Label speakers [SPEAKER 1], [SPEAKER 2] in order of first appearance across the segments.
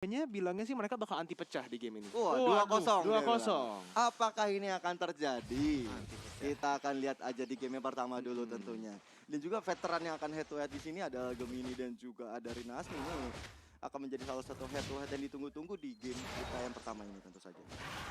[SPEAKER 1] Kayaknya bilangnya sih mereka bakal anti pecah di game ini.
[SPEAKER 2] Wah, 2-0.
[SPEAKER 1] 2-0.
[SPEAKER 2] Apakah ini akan terjadi? Kita akan lihat aja di game yang pertama dulu tentunya. Dan juga veteran yang akan head to head di sini adalah Gemini dan juga ada Rinasmi. Ini akan menjadi salah satu head to head yang ditunggu-tunggu di game kita yang pertama ini tentu saja.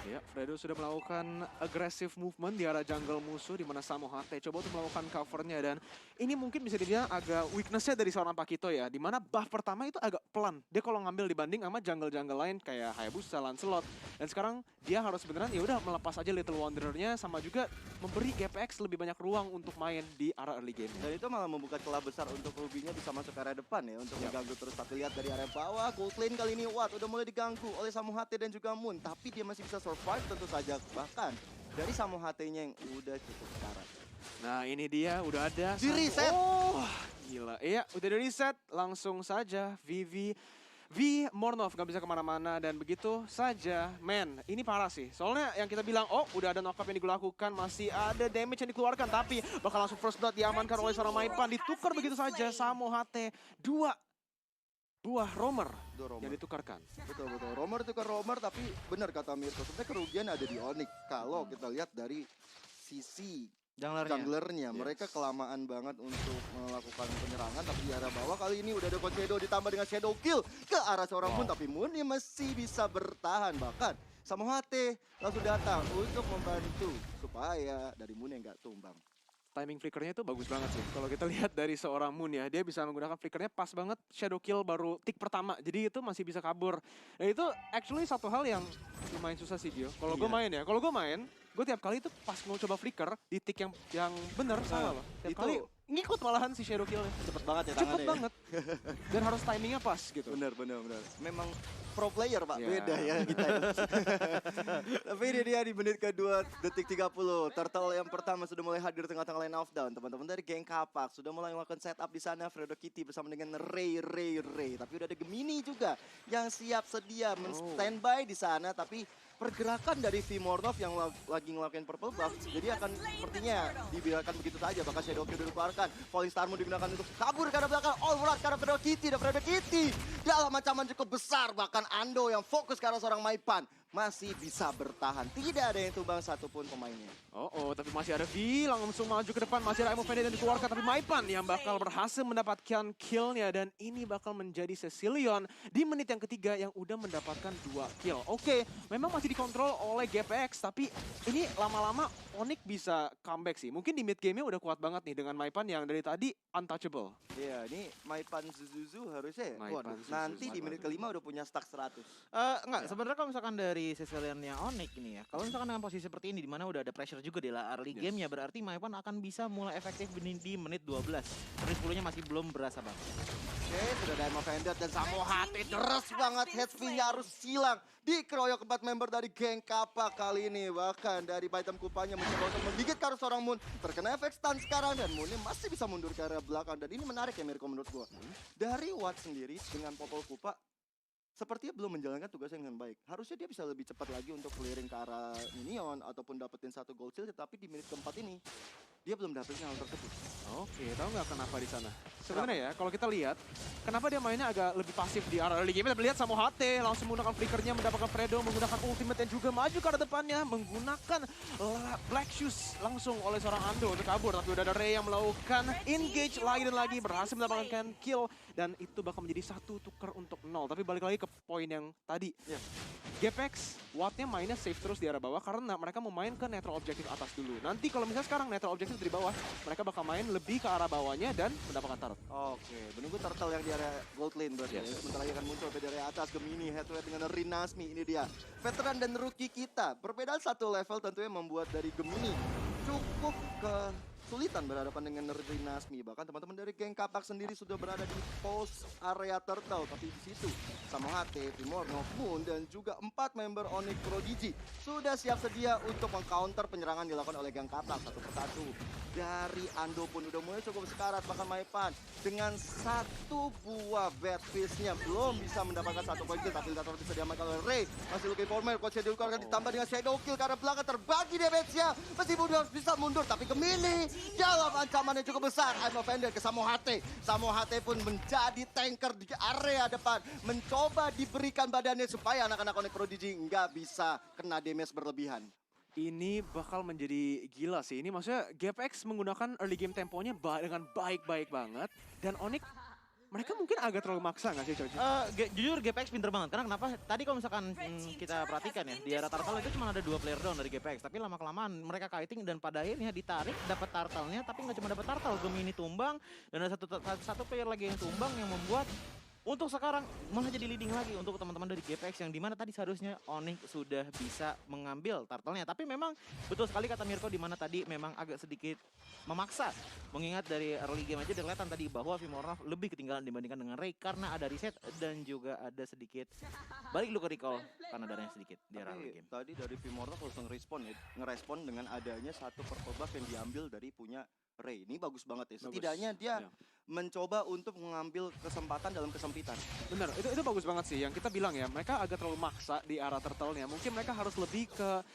[SPEAKER 1] Ya, Fredo sudah melakukan aggressive movement di arah jungle musuh di mana Samo HT coba untuk melakukan covernya, dan ini mungkin bisa dibilang agak weaknessnya dari seorang Pakito ya, di mana buff pertama itu agak pelan. Dia kalau ngambil dibanding sama jungle-jungle lain kayak Hayabusa, Lancelot, dan sekarang dia harus beneran ya udah melepas aja Little Wanderer-nya sama juga memberi GPX lebih banyak ruang untuk main di arah early game.
[SPEAKER 2] Dan itu malah membuka celah besar untuk Ruby-nya bisa masuk ke area depan ya untuk mengganggu terus. Tapi lihat dari area bawah, gold lane kali ini Watt udah mulai diganggu oleh Samo HT dan juga Moon. Tapi dia masih bisa survive tentu saja. Bahkan dari Samo HT-nya yang udah cukup sekarat.
[SPEAKER 1] Nah ini dia udah ada.
[SPEAKER 2] Di reset.
[SPEAKER 1] Oh gila. Iya udah di reset. Langsung saja V Mornov gak bisa kemana-mana dan begitu saja. Man, ini parah sih. Soalnya yang kita bilang, oh udah ada knock up yang dilakukan, masih ada damage yang dikeluarkan. Tapi bakal langsung first blood diamankan oleh seorang Maipan. Ditukar begitu saja, Samo HT. Dua buah roamer yang ditukarkan.
[SPEAKER 2] Betul. Roamer tukar roamer, tapi benar kata Mirko. Sebenarnya kerugian ada di Onyx. Kalau kita lihat dari sisi junglernya, mereka kelamaan banget untuk melakukan penyerangan, tapi di arah bawah kali ini udah ada Coach Shadow ditambah dengan Shadow Kill ke arah seorang Moon, tapi Moon dia masih bisa bertahan. Bahkan Samo HT langsung datang untuk membantu supaya dari Moon yang gak tumbang.
[SPEAKER 1] Timing flickernya itu bagus banget sih. Kalau kita lihat dari seorang Moon ya, dia bisa menggunakan flickernya pas banget. Shadow Kill baru tick pertama, jadi itu masih bisa kabur. Dan itu actually satu hal yang lumayan susah sih Gio. Kalau gue main ya, gue tiap kali itu pas mau coba flicker di tick yang bener sama loh. Tiap kali ngikut malahan si Shadow Kill-nya.
[SPEAKER 2] Cepet banget ya
[SPEAKER 1] tangannya.
[SPEAKER 2] Cepet
[SPEAKER 1] banget. Dan harus timingnya pas gitu.
[SPEAKER 2] Bener. Memang pro player Pak, beda ya kita. Tapi ini dia di menit kedua detik 30. Turtle yang pertama sudah mulai hadir tengah-tengah line off down. Teman-teman dari geng Kapak sudah mulai melakukan setup di sana. Fredo Kitty bersama dengan Ray. Tapi udah ada Gemini juga yang siap sedia men-standby di sana. Tapi pergerakan dari V Mornov yang lagi ngelakuin purple buff, jadi akan sepertinya dibiarkan begitu saja. Bahkan Shadow Kill dikeluarkan, Falling Star Moon digunakan untuk kabur ke arah belakang. All right, karena Fredo Kitty dalam ancaman cukup besar. Bahkan Ando yang fokus ke arah seorang Maipan masih bisa bertahan. Tidak ada yang tumbang satupun pemainnya.
[SPEAKER 1] Tapi masih ada V, langsung maju ke depan. Masih ada Emo Pendek yang dikeluarkan, tapi Maipan yang bakal berhasil mendapatkan kill-nya. Dan ini bakal menjadi Cecilion di menit yang ketiga yang udah mendapatkan 2 kill. Oke, memang masih dikontrol oleh GPX, tapi ini lama-lama Onyx bisa comeback sih. Mungkin di mid game-nya udah kuat banget nih dengan Maipan yang dari tadi untouchable.
[SPEAKER 2] Iya, ini Maipan Zuzuzu harusnya ya. Nanti di menit kelima udah punya stack 100.
[SPEAKER 3] Enggak, sebenarnya kalau misalkan dari Cecilion yang Onyx ini ya, kalau misalkan dengan posisi seperti ini di mana udah ada pressure juga di early game-nya, berarti Maipan akan bisa mulai efektif di menit 12. Menit 10-nya masih belum berasa banget.
[SPEAKER 2] Oke, sudah ada Emo Vendor dan Samo HT deres banget. Headspill-nya harus silang. Dikeroyok 4 member dari geng Kapak kali ini. Bahkan dari Baitam Kupanya mencoba untuk menggigit ke arah seorang Moon. Terkena efek stun sekarang dan Moonnya masih bisa mundur ke arah belakang. Dan ini menarik ya Mirko menurut gua. Dari Watt sendiri dengan Popol Kupa sepertinya belum menjalankan tugasnya dengan baik. Harusnya dia bisa lebih cepat lagi untuk clearing ke arah minion ataupun dapetin 1 gold shield, tapi di menit keempat ini dia belum dapetin hal tersebut.
[SPEAKER 1] Oke, tahu nggak kenapa di sana? Sebenarnya ya, kalau kita lihat, kenapa dia mainnya agak lebih pasif di arah early game. Kita lihat Samo HT langsung menggunakan flickernya, mendapatkan Fredo, menggunakan ultimate dan juga maju ke arah depannya, menggunakan Black Shoes langsung oleh seorang Ando untuk kabur. Tapi udah ada Ray yang melakukan engage lagi dan lagi, berhasil mendapatkan kill, dan itu bakal menjadi 1 tukar untuk 0. Tapi balik lagi ke poin yang tadi. GPX, Watt-nya mainnya safe terus di arah bawah karena mereka mau main ke netral objektif atas dulu. Nanti kalau misalnya sekarang netral objektif dari bawah, mereka bakal main lebih ke arah bawahnya dan mendapatkan turret.
[SPEAKER 2] Oke, menunggu turtle yang di area gold lane berarti. Sementara akan muncul di area atas Gemini head to head dengan Rinasmi. Ini dia, veteran dan rookie kita. Perbedaan 1 level tentunya membuat dari Gemini cukup kesulitan berhadapan dengan Rinasmi. Bahkan teman-teman dari geng Kapak sendiri sudah berada di post area turtle. Tapi di situ Samo HT, Primorno, Moon, dan juga 4 member Onyx Prodigy sudah siap sedia untuk meng-counter penyerangan dilakukan oleh geng Kapak satu persatu. Dari Ando pun udah mulai cukup sekarat, bahkan Maipan dengan 1 buah bad fish-nya belum bisa mendapatkan 1 poin kill, tapi Lidator bisa diamankan oleh Ray. Masih looking for more, Coach Shadow akan ditambah dengan Shadow Kill karena belakang terbagi damage-nya. Meskipun dia bisa mundur, tapi Gemini dalam ancaman yang cukup besar. I'm offended ke Samo HT. Samo HT pun menjadi tanker di area depan. Mencoba diberikan badannya supaya anak-anak Onyx Prodigy nggak bisa kena damage berlebihan.
[SPEAKER 1] Ini bakal menjadi gila sih. Ini maksudnya GPX menggunakan early game temponya dengan baik-baik banget. Dan Onyx, mereka mungkin agak terlalu maksa nggak sih, Coach?
[SPEAKER 3] Jujur GPX pinter banget, karena kenapa? Tadi kalau misalkan kita perhatikan ya, di era turtle itu cuma ada 2 player down dari GPX, tapi lama-kelamaan mereka kiting dan pada akhirnya ditarik, dapat turtle-nya, tapi nggak cuma dapat turtle, Gemini tumbang, dan ada satu player lagi yang tumbang yang membuat untuk sekarang malah jadi leading lagi untuk teman-teman dari GPX yang dimana tadi seharusnya Onyx sudah bisa mengambil turtle-nya. Tapi memang betul sekali kata Mirko dimana tadi memang agak sedikit memaksa. Mengingat dari early game aja kelihatan tadi bahwa Vimornov lebih ketinggalan dibandingkan dengan Ray karena ada reset dan juga ada sedikit balik lu ke recall karena darahnya sedikit di era early game.
[SPEAKER 2] Tadi dari Vimornov langsung ngerespon dengan adanya satu purple buff yang diambil dari punya Ray. Ini bagus banget ya. Setidaknya dia mencoba untuk mengambil kesempatan dalam kesempitan.
[SPEAKER 1] Bener, itu bagus banget sih. Yang kita bilang ya, mereka agak terlalu maksa di arah turtle-nya. Mungkin mereka harus lebih ke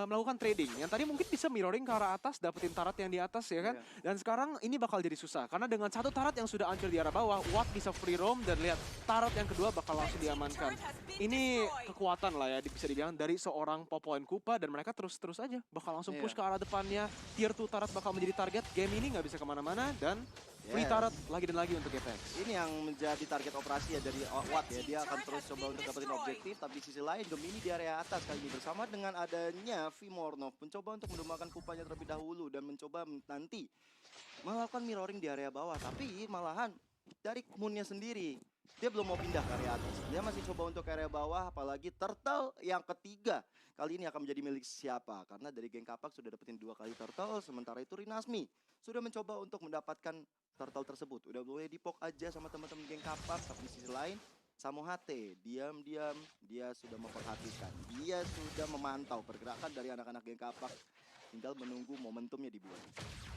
[SPEAKER 1] melakukan trading. Yang tadi mungkin bisa mirroring ke arah atas, dapetin tarat yang di atas ya kan. Dan sekarang ini bakal jadi susah. Karena dengan satu tarat yang sudah hancur di arah bawah, Watt bisa free roam dan lihat tarat yang kedua bakal langsung diamankan. Ini kekuatan lah ya, bisa dibilang dari seorang Popoen Kupa dan mereka terus aja bakal langsung push ke arah depannya. Tier 2 tarat bakal menjadi target. Game ini nggak bisa kemana-mana dan free tarat lagi dan lagi untuk GPX.
[SPEAKER 2] Ini yang menjadi target operasi ya dari Watt ya. Dia akan terus coba untuk dapetin objektif. Tapi di sisi lain Gemini di area atas kali ini bersama dengan adanya Vimornov mencoba untuk mendumbakan Kupanya terlebih dahulu dan mencoba nanti melakukan mirroring di area bawah. Tapi malahan dari Moonnya sendiri dia belum mau pindah ke area atas. Dia masih coba untuk ke area bawah, apalagi turtle yang ketiga kali ini akan menjadi milik siapa? Karena dari geng Kapak sudah dapetin 2 kali turtle, sementara itu Rinasmi sudah mencoba untuk mendapatkan turtle tersebut. Udah boleh dipok aja sama teman-teman geng Kapak, tapi di sisi lain Samo HT diam-diam dia sudah memperhatikan, dia sudah memantau pergerakan dari anak-anak geng Kapak. Tinggal menunggu momentumnya dibuat.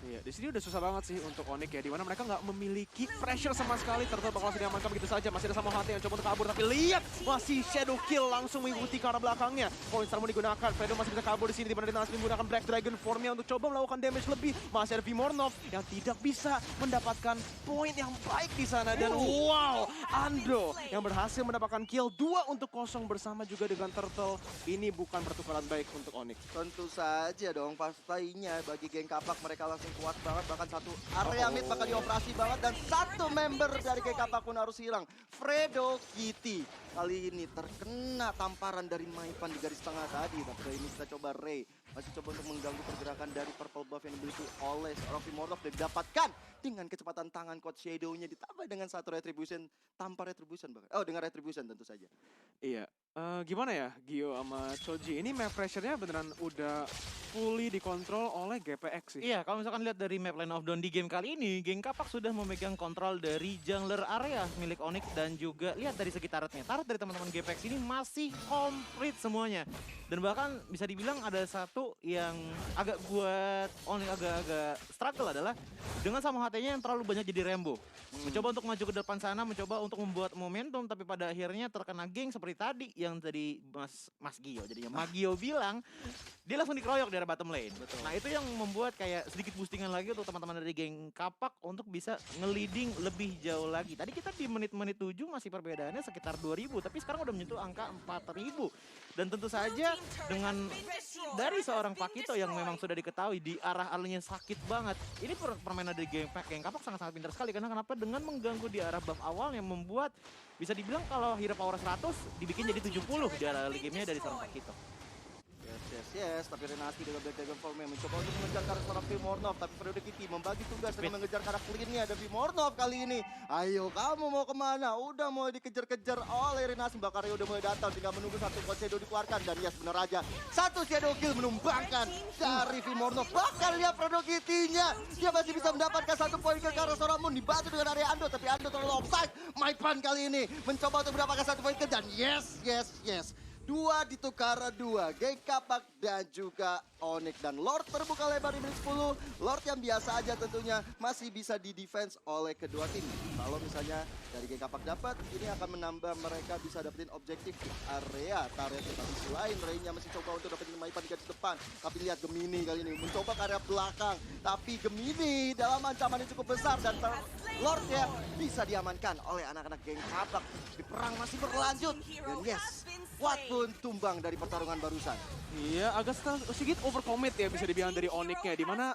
[SPEAKER 1] Iya, di sini udah susah banget sih untuk Onyx ya, dimana mereka nggak memiliki pressure sama sekali. Turtle bakal langsung diamankan begitu saja. Masih ada Samo HT yang coba untuk kabur, tapi lihat masih shadow kill langsung mengikuti ke arah belakangnya. Point Star mau digunakan, Fredo masih bisa kabur di sini, dimana dia langsung menggunakan Black Dragon formnya untuk coba melakukan damage lebih. Masih ada Vimornov yang tidak bisa mendapatkan point yang baik di sana dan wow, Ando yang berhasil mendapatkan kill 2-0 bersama juga dengan Turtle. Ini bukan pertukaran baik untuk Onyx.
[SPEAKER 2] Tentu saja dong. Pastinya bagi geng Kapak mereka langsung kuat banget, bahkan satu area mid bakal dioperasi banget dan satu member dari geng Kapak pun harus hilang. Fredo Kitty kali ini terkena tamparan dari Maipan di garis tengah tadi, tapi kali ini kita coba Ray masih coba untuk mengganggu pergerakan dari purple buff yang dimiliki oleh seorang Vimornov dan didapatkan dengan kecepatan tangan Coach Shadow-nya ditambah dengan satu retribution tanpa retribution bahkan. Oh, dengan retribution tentu saja.
[SPEAKER 1] Iya, gimana ya Gio sama Choji, ini map pressure-nya beneran udah fully dikontrol oleh GPX sih.
[SPEAKER 3] Iya, kalau misalkan lihat dari map Line of Dawn di game kali ini, geng Kapak sudah memegang kontrol dari jungler area milik Onyx dan juga lihat dari segi taratnya. Tarat dari teman-teman GPX ini masih komplit semuanya. Dan bahkan bisa dibilang ada satu yang agak buat Onyx agak struggle adalah dengan Samo HT-nya yang terlalu banyak jadi Rembo. Mencoba untuk maju ke depan sana, mencoba untuk membuat momentum, tapi pada akhirnya terkena geng seperti tadi yang tadi Mas Gio, jadinya Magio bilang, dia langsung dikeroyok dari bottom lane. Betul. Nah itu yang membuat kayak sedikit boostingan lagi untuk teman-teman dari geng Kapak untuk bisa nge-leading lebih jauh lagi. Tadi kita di menit-menit 7 masih perbedaannya sekitar 2000, tapi sekarang udah menyentuh angka 4000. Dan tentu saja dengan dari seorang Pakito yang memang sudah diketahui di arah alnya sakit banget. Ini permainan dari geng Kapak sangat-sangat pintar sekali, karena kenapa dengan mengganggu di arah buff awal yang membuat bisa dibilang kalau hero power 100 dibikin jadi 70 di arah early game-nya dari seorang Pakito.
[SPEAKER 2] Yes, tapi Renati dengan Black Dragon Form mencoba untuk mengejar ke arah seorang Vimornov, tapi Fredo Kitty membagi tugas dengan mengejar ke arah clean-nya ada Vimornov kali ini. Ayo kamu mau kemana? Udah mau dikejar-kejar oleh Renati, Bakario udah mulai datang, tinggal menunggu satu Shadow dikeluarkan dan yes benar aja. Satu Shadow kill menumbangkan dari Vimornov. Bahkan lihat Fredo Kitty-nya, dia masih bisa mendapatkan satu poin ke arah seorang Moon, dibantu dengan area Ando, tapi Ando terlalu offside. Maipan kali ini mencoba untuk mendapatkan satu poin ke dan yes. Dua ditukar dua, Geng Kapak dan juga Onyx. Dan Lord terbuka lebar di menit 10. Lord yang biasa aja tentunya masih bisa di-defense oleh kedua tim. Kalau misalnya dari Geng Kapak dapat, ini akan menambah mereka bisa dapetin objektif di area turret. Tapi selain Ray-nya masih coba untuk dapetin Maipan di garis depan. Tapi lihat Gemini kali ini mencoba ke area belakang. Tapi Gemini dalam ancaman yang cukup besar dan Lord ya bisa diamankan oleh anak-anak Geng Kapak. Di perang masih berlanjut. Dan yes, Watt pun tumbang dari pertarungan barusan.
[SPEAKER 1] Iya, agak sedikit overcommit ya bisa dibilang dari Onyx-nya. Gimana?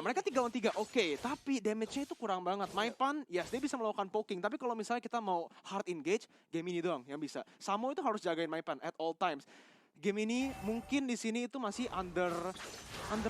[SPEAKER 1] Mereka 3 on 3, oke. Tapi damage-nya itu kurang banget. Maipan, yes, dia bisa melakukan poking. Tapi kalau misalnya kita mau hard engage, game ini doang yang bisa. Samo itu harus jagain Maipan at all times. Game ini mungkin di sini itu masih under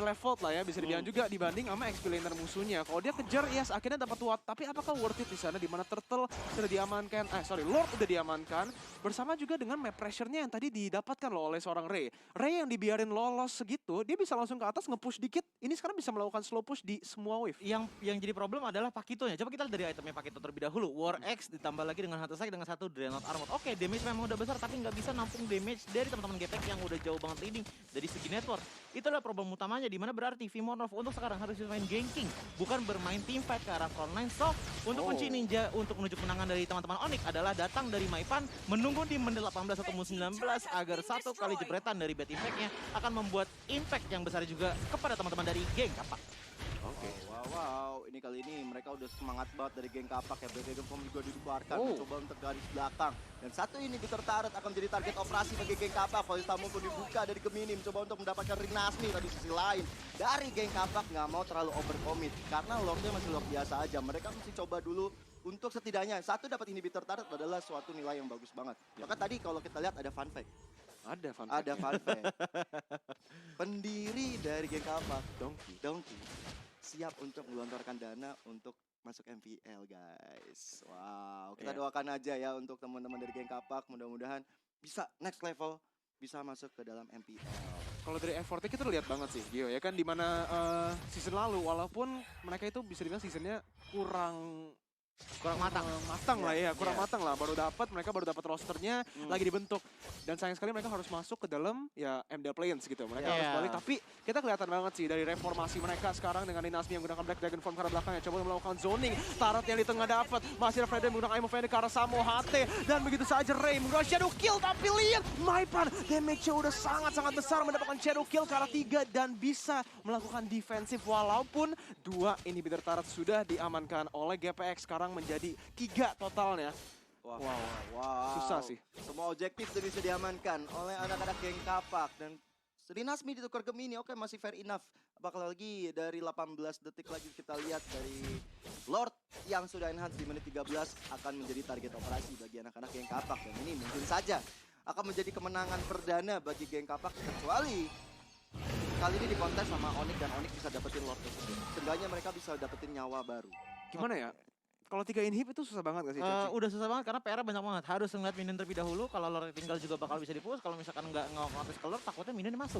[SPEAKER 1] leveled lah ya, bisa dibilang juga dibanding sama XP laner musuhnya. Kalau dia kejar, yes, akhirnya dapat Watt. Tapi apakah worth it di sana di mana Turtle sudah diamankan, Lord udah diamankan bersama juga dengan map pressure-nya yang tadi didapatkan loh oleh seorang Ray. Ray yang dibiarin lolos segitu, dia bisa langsung ke atas nge-push dikit. Ini sekarang bisa melakukan slow push di semua wave.
[SPEAKER 3] Yang jadi problem adalah Pakitonya. Coba kita lihat dari itemnya Pakito terlebih dahulu. War X ditambah lagi dengan Hunter Strike dengan satu Dreadnought Armor. Oke, damage memang udah besar tapi nggak bisa nampung damage dari teman-teman GPX yang udah jauh banget leading dari segi network. Itu adalah problem utamanya di mana berarti Vimonov untuk sekarang harus bermain ganking, bukan bermain team fight ke arah front line. So, untuk kunci ninja untuk menuju kemenangan dari teman-teman Onyx adalah datang dari Maipan, menunggu di menit 18 atau 19 agar satu kali jepretan dari Bad Impact-nya akan membuat impact yang besar juga kepada teman-teman dari Geng Kapak.
[SPEAKER 2] Oke. Wow. Ini kali ini mereka udah semangat banget dari Geng Kapak ya. Dragon Form juga dikeluarkan, mencoba untuk garis belakang. Dan satu ini Bitter Turret akan menjadi target operasi bagi Geng Kapak. Voice-Tamu pun dibuka dari Gemini, mencoba untuk mendapatkan Ring Nasmi. Tapi sisi lain, dari Geng Kapak nggak mau terlalu overcommit. Karena Lordnya masih Lord biasa aja. Mereka mesti coba dulu untuk setidaknya satu dapat inhibitor turret adalah suatu nilai yang bagus banget. Maka tadi kalau kita lihat ada fun fact.
[SPEAKER 1] Ada fun fact.
[SPEAKER 2] Ada fun fact. Pendiri dari Geng Kapak, Donkey, siap untuk melontarkan dana untuk masuk MPL, guys. Wow, kita doakan aja ya untuk teman-teman dari Geng Kapak, mudah-mudahan bisa next level, bisa masuk ke dalam MPL.
[SPEAKER 1] Kalau dari effortnya kita lihat banget sih, Gio ya kan, dimana season lalu walaupun mereka itu bisa dibilang seasonnya kurang matang lah ya, kurang matang lah. Mereka baru dapat rosternya lagi dibentuk. Dan sayang sekali mereka harus masuk ke dalam ya MDL Play-ins gitu. Mereka harus balik, tapi kita kelihatan banget sih dari reformasi mereka sekarang dengan Dinasmi yang menggunakan Black Dragon Form ke arah belakangnya. Coba melakukan zoning, Tarot yang di tengah dapat. Masih ada Freddy menggunakan Imo Fender ke arah Samo HT. Dan begitu saja Ray menggunakan Shadow Kill, tapi lihat Maipan damage-nya udah sangat-sangat besar mendapatkan Shadow Kill ke arah 3 dan bisa melakukan defensif walaupun 2 inhibitor Tarot sudah diamankan oleh GPX. Sekarang menjadi 3 totalnya.
[SPEAKER 2] Wow.
[SPEAKER 1] Susah sih.
[SPEAKER 2] Semua objektif sudah bisa diamankan oleh anak-anak Geng Kapak. Dan Rinasmi ditukar Gemini, oke masih fair enough. Apalagi dari 18 detik lagi kita lihat dari Lord yang sudah enhance di menit 13 akan menjadi target operasi bagi anak-anak Geng Kapak. Dan ini mungkin saja akan menjadi kemenangan perdana bagi Geng Kapak, kecuali kali ini di kontes sama Onyx dan Onyx bisa dapetin Lord tersebut. Seenggaknya mereka bisa dapetin nyawa baru.
[SPEAKER 1] Gimana ya? Kalau 3 inhib itu susah banget gak sih?
[SPEAKER 3] Udah susah banget karena PR banyak banget. Harus ngeliat minion terlebih dahulu. Kalau Lord tinggal juga bakal bisa di-push. Kalau misalkan nggak ngapis ke Lord, takutnya minion masuk.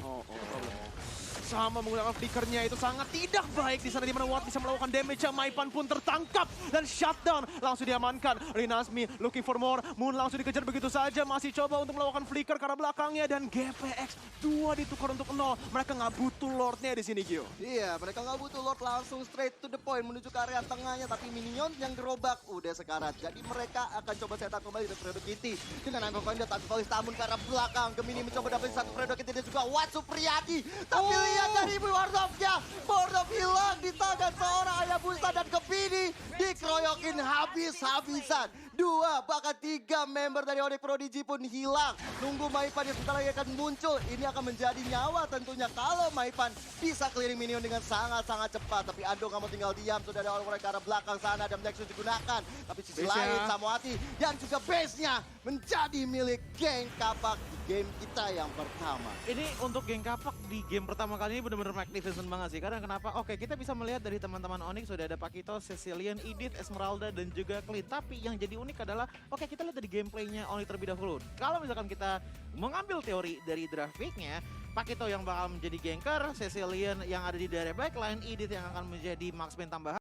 [SPEAKER 1] Sama menggunakan flickernya itu sangat tidak baik di sana, di mana Watt bisa melakukan damage. Maipan pun tertangkap dan shutdown langsung diamankan. Rinasmi looking for more. Moon langsung dikejar begitu saja. Masih coba untuk melakukan flicker ke arah belakangnya dan GPX 2 ditukar untuk 0. Mereka nggak butuh Lordnya di sini, Gio.
[SPEAKER 2] Iya, mereka nggak butuh Lord, langsung straight to the point menuju ke area tengahnya. Tapi minion yang gerobak udah sekarat. Jadi mereka akan coba setup kembali dari Fredo Kitty dengan Imo Fender tanpa Voice Tamun ke arah belakang. Gemini mencoba dapetin satu Fredo Kitty dan juga Watt Supriyadi. Tapi lihat dari Wardov-nya, Wardov hilang di tangan seorang Hayabusa dan Gemini dikeroyokin habis-habisan. 2 bahkan 3 member dari Onyx Prodigy pun hilang. Nunggu Maipan yang sebentar lagi akan muncul. Ini akan menjadi nyawa tentunya kalau Maipan bisa clearing minion dengan sangat-sangat cepat. Tapi Ando nggak mau tinggal diam. Sudah ada orang ke arah belakang sana dan Nexus digunakan. Tapi sisi lain Samoati yang juga base-nya menjadi milik Geng Kapak di game kita yang pertama.
[SPEAKER 3] Ini untuk Geng Kapak di game pertama kali ini benar-benar magnificent banget sih. Karena kenapa? Oke, kita bisa melihat dari teman-teman Onyx sudah ada Pakito, Cecilian, Edith, Esmeralda, dan juga Clint. Tapi yang jadi unik adalah, oke kita lihat dari gameplaynya Onyx terlebih dahulu. Kalau misalkan kita mengambil teori dari draft pick-nya, Pakito yang bakal menjadi ganker, Cecilian yang ada di daerah backline, Edith yang akan menjadi marksman tambahan.